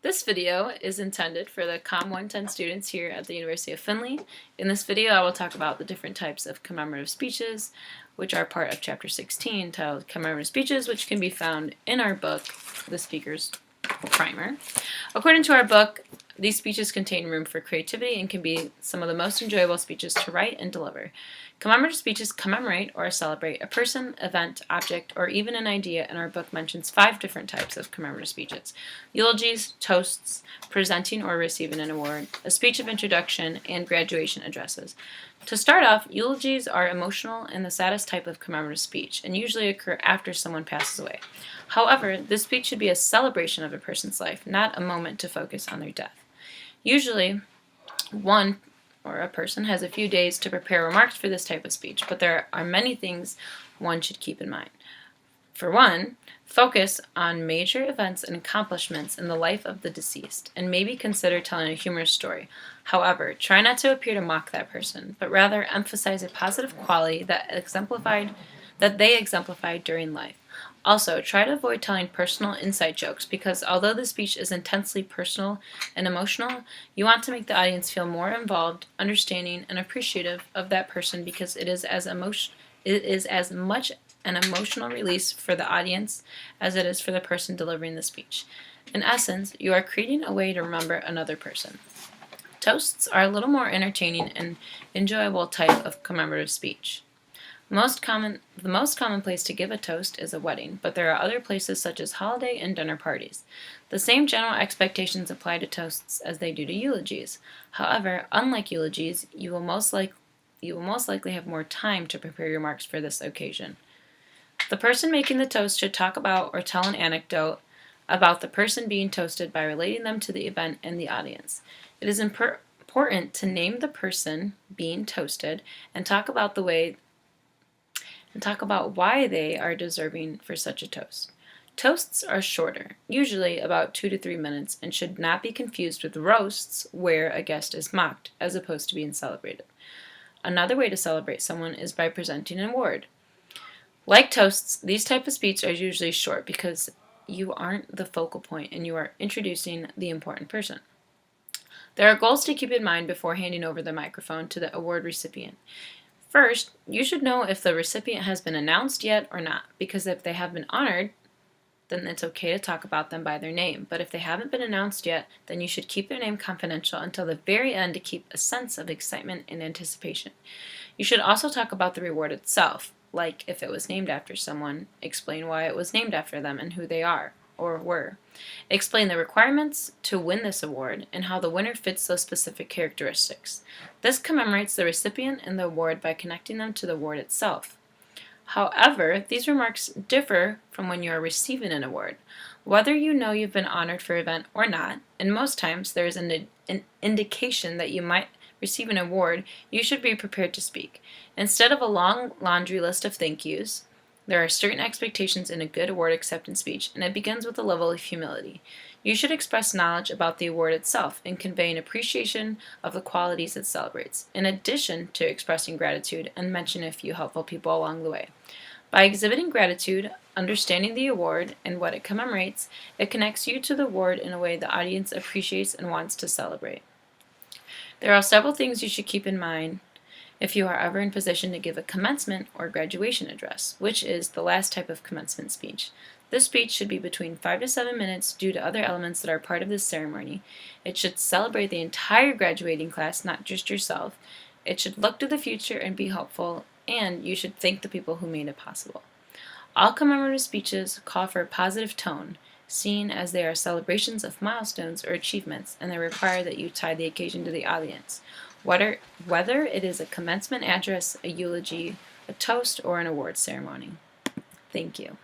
This video is intended for the COM 110 students here at the University of Findlay. In this video, I will talk about the different types of commemorative speeches, which are part of Chapter 16, titled Commemorative Speeches, which can be found in our book, The Speaker's Primer. According to our book, these speeches contain room for creativity and can be some of the most enjoyable speeches to write and deliver. Commemorative speeches commemorate or celebrate a person, event, object, or even an idea, and our book mentions 5 different types of commemorative speeches: eulogies, toasts, presenting or receiving an award, a speech of introduction, and graduation addresses. To start off, eulogies are emotional and the saddest type of commemorative speech, and usually occur after someone passes away. However, this speech should be a celebration of a person's life, not a moment to focus on their death. Usually, one or a person has a few days to prepare remarks for this type of speech, but there are many things one should keep in mind. For one, focus on major events and accomplishments in the life of the deceased, and maybe consider telling a humorous story. However, try not to appear to mock that person, but rather emphasize a positive quality that they exemplified during life. Also, try to avoid telling personal inside jokes because although the speech is intensely personal and emotional, you want to make the audience feel more involved, understanding, and appreciative of that person because it is as much an emotional release for the audience as it is for the person delivering the speech. In essence, you are creating a way to remember another person. Toasts are a little more entertaining and enjoyable type of commemorative speech. The most common place to give a toast is a wedding, but there are other places such as holiday and dinner parties. The same general expectations apply to toasts as they do to eulogies. However, unlike eulogies, you will most likely have more time to prepare your remarks for this occasion. The person making the toast should talk about or tell an anecdote about the person being toasted by relating them to the event and the audience. It is important to name the person being toasted and talk about why they are deserving for such a toast. Toasts are shorter, usually about 2 to 3 minutes, and should not be confused with roasts, where a guest is mocked, as opposed to being celebrated. Another way to celebrate someone is by presenting an award. Like toasts, these type of speeches are usually short because you aren't the focal point and you are introducing the important person. There are goals to keep in mind before handing over the microphone to the award recipient. First, you should know if the recipient has been announced yet or not, because if they have been honored, then it's okay to talk about them by their name. But if they haven't been announced yet, then you should keep their name confidential until the very end to keep a sense of excitement and anticipation. You should also talk about the reward itself, like if it was named after someone, explain why it was named after them and who they are or were. Explain the requirements to win this award and how the winner fits those specific characteristics. This commemorates the recipient and the award by connecting them to the award itself. However, these remarks differ from when you are receiving an award. Whether you know you've been honored for an event or not, and most times there is an indication that you might receive an award, you should be prepared to speak. Instead of a long laundry list of thank yous, there are certain expectations in a good award acceptance speech, and it begins with a level of humility. You should express knowledge about the award itself and convey an appreciation of the qualities it celebrates, in addition to expressing gratitude and mention a few helpful people along the way. By exhibiting gratitude, understanding the award and what it commemorates, it connects you to the award in a way the audience appreciates and wants to celebrate. There are several things you should keep in mind if you are ever in position to give a commencement or graduation address, which is the last type of commencement speech. This speech should be between 5 to 7 minutes due to other elements that are part of this ceremony. It should celebrate the entire graduating class, not just yourself. It should look to the future and be hopeful, and you should thank the people who made it possible. All commemorative speeches call for a positive tone, seen as they are celebrations of milestones or achievements, and they require that you tie the occasion to the audience. Whether it is a commencement address, a eulogy, a toast, or an award ceremony. Thank you.